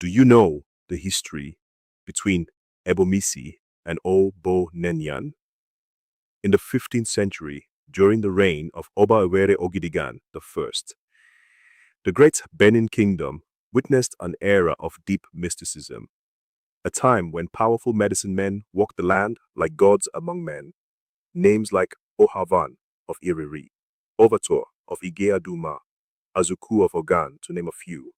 Do you know the history between Ebomisi and Obonenyan? In the 15th century, during the reign of Oba Ewere Ogidigan I, the great Benin Kingdom witnessed an era of deep mysticism, a time when powerful medicine men walked the land like gods among men. Names like Ohavan of Iriri, Ovator of Igeaduma, Azuku of Ogan, to name a few.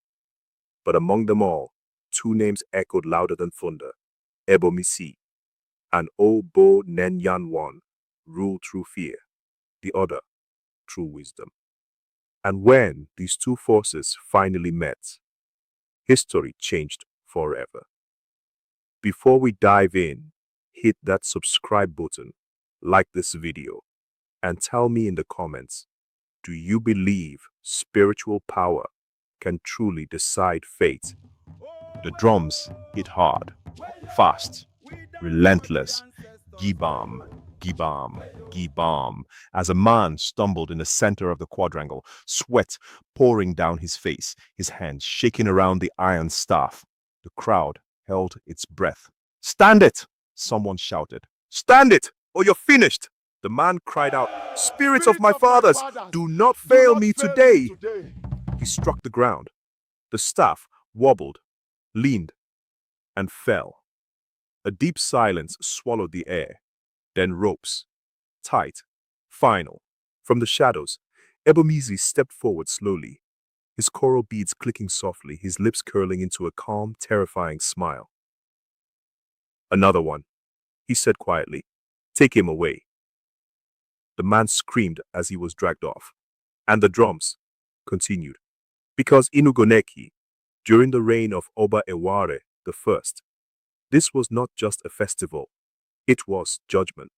But among them all, two names echoed louder than thunder: Ebomisi and Obo Nenyan. One ruled through fear, the other through wisdom. And when these two forces finally met, history changed forever. Before we dive in, hit that subscribe button, like this video, and tell me in the comments, do you believe spiritual power can truly decide fate? The drums hit hard, fast, relentless. Gibam, Gibam, Gibam, as a man stumbled in the center of the quadrangle, sweat pouring down his face, his hands shaking around the iron staff. The crowd held its breath. "Stand it!" someone shouted. "Stand it, or you're finished!" The man cried out, "Spirits of my fathers, do not fail me today!" He struck the ground. The staff wobbled, leaned, and fell. A deep silence swallowed the air. Then ropes. Tight. Final. From the shadows, Ebomisi stepped forward slowly, his coral beads clicking softly, his lips curling into a calm, terrifying smile. "Another one," he said quietly. "Take him away." The man screamed as he was dragged off. And the drums continued. Because Inugoneki, during the reign of Oba Eware I, this was not just a festival, it was judgment.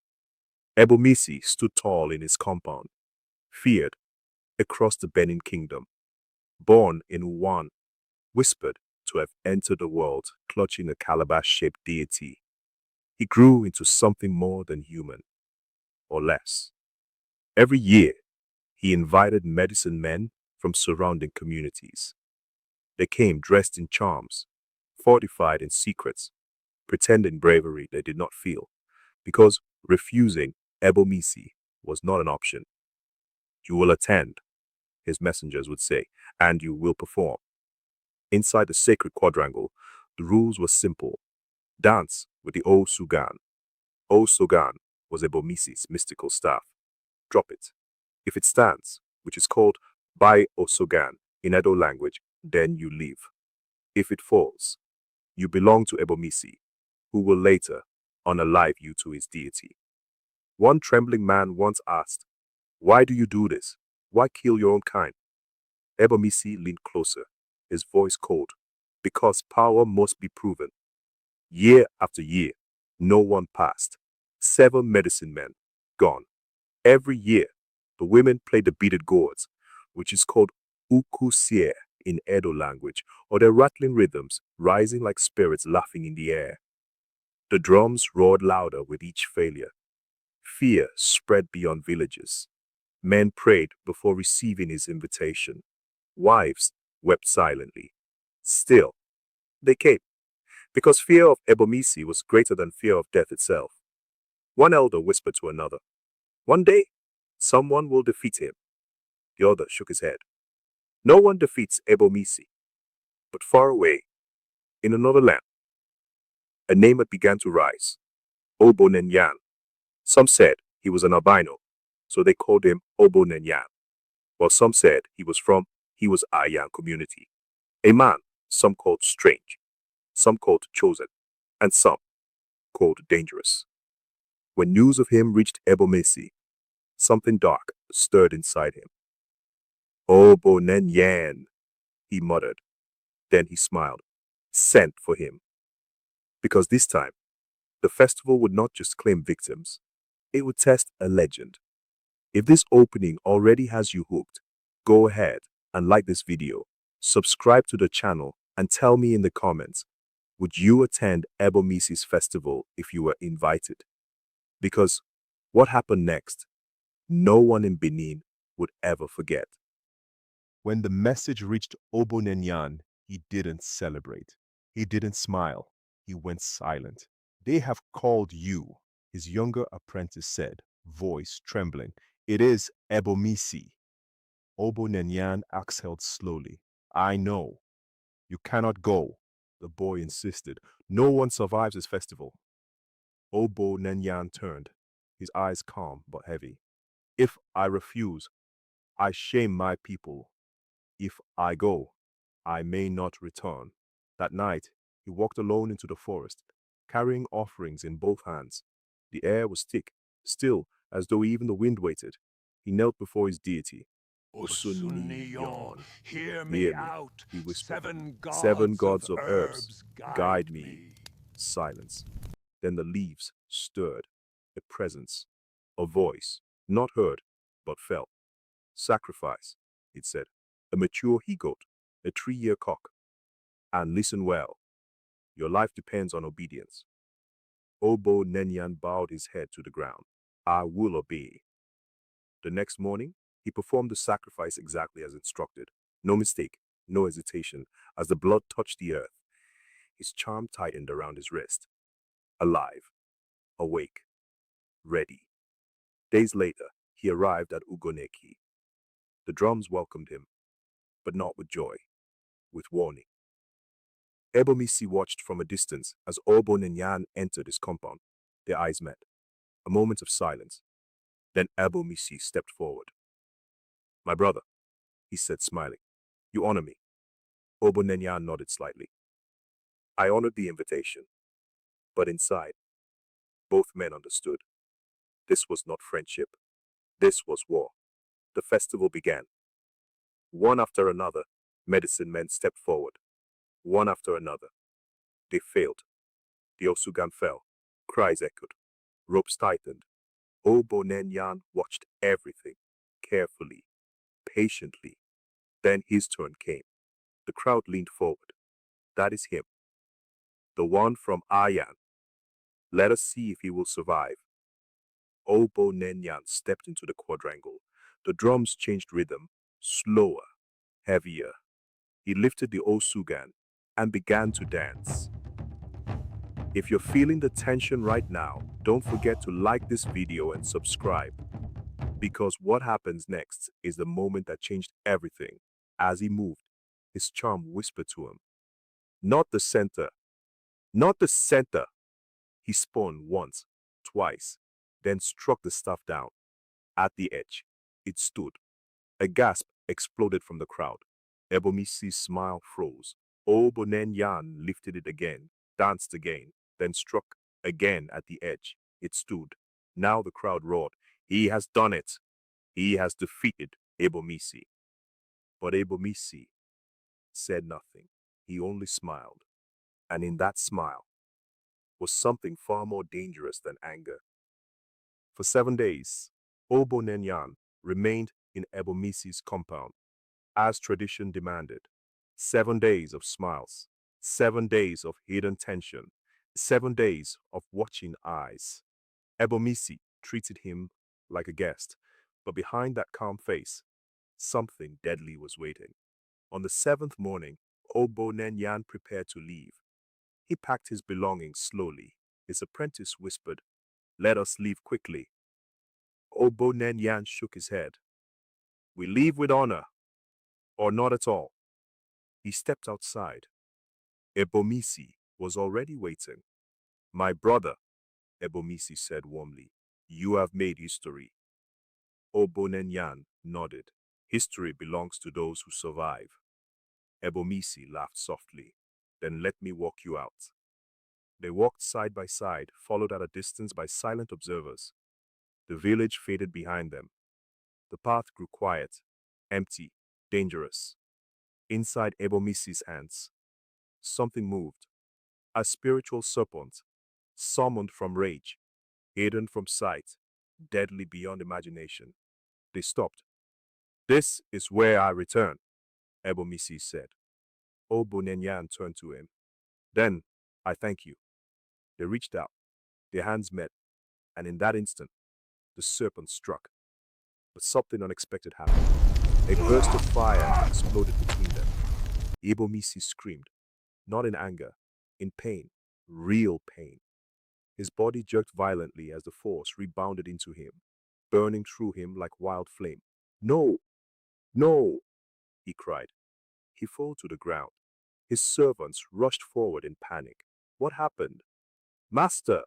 Ebomisi stood tall in his compound, feared, across the Benin Kingdom. Born in Wuhan, whispered to have entered the world clutching a calabash-shaped deity. He grew into something more than human, or less. Every year, he invited medicine men from surrounding communities. They came dressed in charms, fortified in secrets, pretending bravery they did not feel, because refusing Ebomisi was not an option. "You will attend," his messengers would say, "and you will perform." Inside the sacred quadrangle, the rules were simple. Dance with the O-Sugan. O-Sugan was Ebomisi's mystical staff. Drop it. If it stands, which is called Bai Osogan in Edo language, then you leave. If it falls, you belong to Ebomisi, who will later unalive you to his deity. One trembling man once asked, "Why do you do this? Why kill your own kind?" Ebomisi leaned closer, his voice cold. "Because power must be proven." Year after year, no one passed. 7 medicine men, gone. Every year, the women played the beaded gourds, which is called ukusie in Edo language, or their rattling rhythms rising like spirits laughing in the air. The drums roared louder with each failure. Fear spread beyond villages. Men prayed before receiving his invitation. Wives wept silently. Still, they came, because fear of Ebomisi was greater than fear of death itself. One elder whispered to another, "One day, someone will defeat him." The other shook his head. "No one defeats Ebomisi." But far away, in another land, a name had begun to rise: Obonenyan. Some said he was an albino, so they called him Obonenyan, while some said he was Ayan community. A man some called strange, some called chosen, and some called dangerous. When news of him reached Ebomisi, something dark stirred inside him. "Obonenyan," he muttered. Then he smiled. Sent for him. Because this time, the festival would not just claim victims, it would test a legend. If this opening already has you hooked, go ahead and like this video, subscribe to the channel, and tell me in the comments, would you attend Ebomisi's festival if you were invited? Because what happened next, no one in Benin would ever forget. When the message reached Obonenyan, he didn't celebrate. He didn't smile. He went silent. They have called you, his younger apprentice said, voice trembling. It is Ebomisi. Obo Nenyan exhaled slowly. I know. You cannot go, the boy insisted. No one survives this festival. Obo Nenyan turned, his eyes calm but heavy. If I refuse, I shame my people. If I go, I may not return. That night, he walked alone into the forest, carrying offerings in both hands. The air was thick, still, as though even the wind waited. He knelt before his deity. Osuniyon, hear Hear me me, out. he whispered. 7 Seven gods gods of of herbs, herbs guide guide me. me. Silence. Then the leaves stirred. A presence. A voice. Not heard, but felt. Sacrifice, it said. A mature he-goat. A 3-year cock. And listen well. Your life depends on obedience. Obo Nenyan bowed his head to the ground. I will obey. The next morning, he performed the sacrifice exactly as instructed. No mistake, no hesitation. As the blood touched the earth, his charm tightened around his wrist. Alive, awake, ready. Days later, he arrived at Ugoneki. The drums welcomed him, but not with joy, with warning. Ebomisi watched from a distance as Obo Nenyan entered his compound. Their eyes met. A moment of silence. Then Ebomisi stepped forward. My brother, he said, smiling, you honor me. Obo Nenyan nodded slightly. I honored the invitation, but inside, both men understood. This was not friendship. This was war. The festival began. One after another, medicine men stepped forward. One after another. They failed. The Osugan fell. Cries echoed. Ropes tightened. Obo Nenyan watched everything, carefully, patiently. Then his turn came. The crowd leaned forward. That is him. The one from Ayan. Let us see if he will survive. Obo Nenyan stepped into the quadrangle. The drums changed rhythm, slower, heavier. He lifted the Osugan and began to dance. If you're feeling the tension right now, don't forget to like this video and subscribe. Because what happens next is the moment that changed everything. As he moved, his charm whispered to him, not the center, not the center. He spun once, twice, then struck the staff down. At the edge, it stood. A gasp exploded from the crowd. Ebomisi's smile froze. Obo Nenyan lifted it again, danced again, then struck again at the edge. It stood. Now the crowd roared. He has done it. He has defeated Ebomisi. But Ebomisi said nothing. He only smiled. And in that smile was something far more dangerous than anger. For 7 days, Obo Nenyan remained in Ebomisi's compound, as tradition demanded. 7 days of smiles, 7 days of hidden tension, 7 days of watching eyes. Ebomisi treated him like a guest, but behind that calm face, something deadly was waiting. On the 7th morning, Obo Nenyan prepared to leave. He packed his belongings slowly. His apprentice whispered, let us leave quickly. Obo Nenyan shook his head. We leave with honor, or not at all. He stepped outside. Ebomisi was already waiting. My brother, Ebomisi said warmly, you have made history. Obo Nenyan nodded. History belongs to those who survive. Ebomisi laughed softly. Then let me walk you out. They walked side by side, followed at a distance by silent observers. The village faded behind them. The path grew quiet, empty, dangerous. Inside Ebomisi's hands, something moved. A spiritual serpent, summoned from rage, hidden from sight, deadly beyond imagination. They stopped. This is where I return, Ebomisi said. Obo Nenyan turned to him. Then, I thank you. They reached out. Their hands met, and in that instant, the serpent struck. But something unexpected happened. A burst of fire exploded between them. Ebomisi screamed, not in anger, in pain, real pain. His body jerked violently as the force rebounded into him, burning through him like wild flame. No! No! He cried. He fell to the ground. His servants rushed forward in panic. What happened? Master!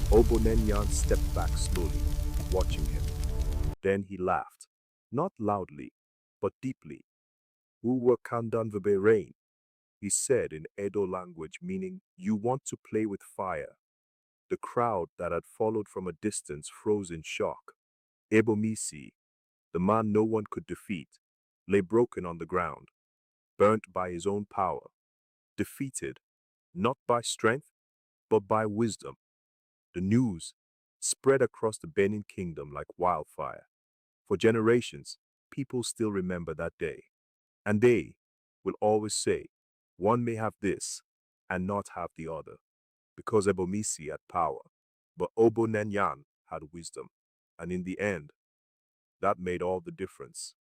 Obonenyan stepped back slowly, watching him. Then he laughed, not loudly, but deeply. Uwa kandan vebe rain, he said in Edo language, meaning, you want to play with fire. The crowd that had followed from a distance froze in shock. Ebomisi, the man no one could defeat, lay broken on the ground, burnt by his own power, defeated, not by strength, but by wisdom. The news spread across the Benin Kingdom like wildfire. For generations, people still remember that day. And they will always say, one may have this and not have the other, because Ebomisi had power, but Obonenyan had wisdom. And in the end, that made all the difference.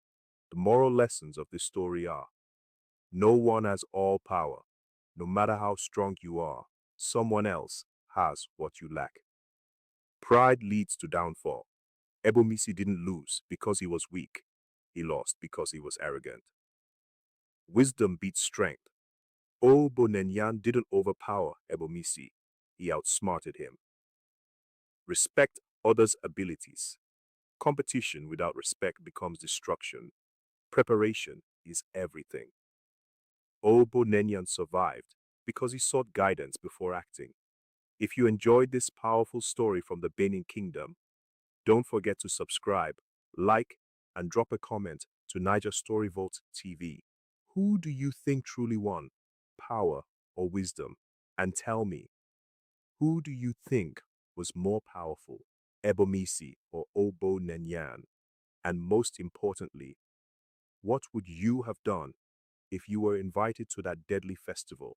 The moral lessons of this story are, no one has all power. No matter how strong you are, someone else has what you lack. Pride leads to downfall. Ebomisi didn't lose because he was weak. He lost because he was arrogant. Wisdom beats strength. Obonenyan didn't overpower Ebomisi. He outsmarted him. Respect others' abilities. Competition without respect becomes destruction. Preparation is everything. Obonenyan survived because he sought guidance before acting. If you enjoyed this powerful story from the Benin Kingdom, don't forget to subscribe, like, and drop a comment to Naija Story Vault TV. Who do you think truly won, power or wisdom? And tell me, who do you think was more powerful, Ebomisi or Obonenyan? And most importantly, what would you have done if you were invited to that deadly festival?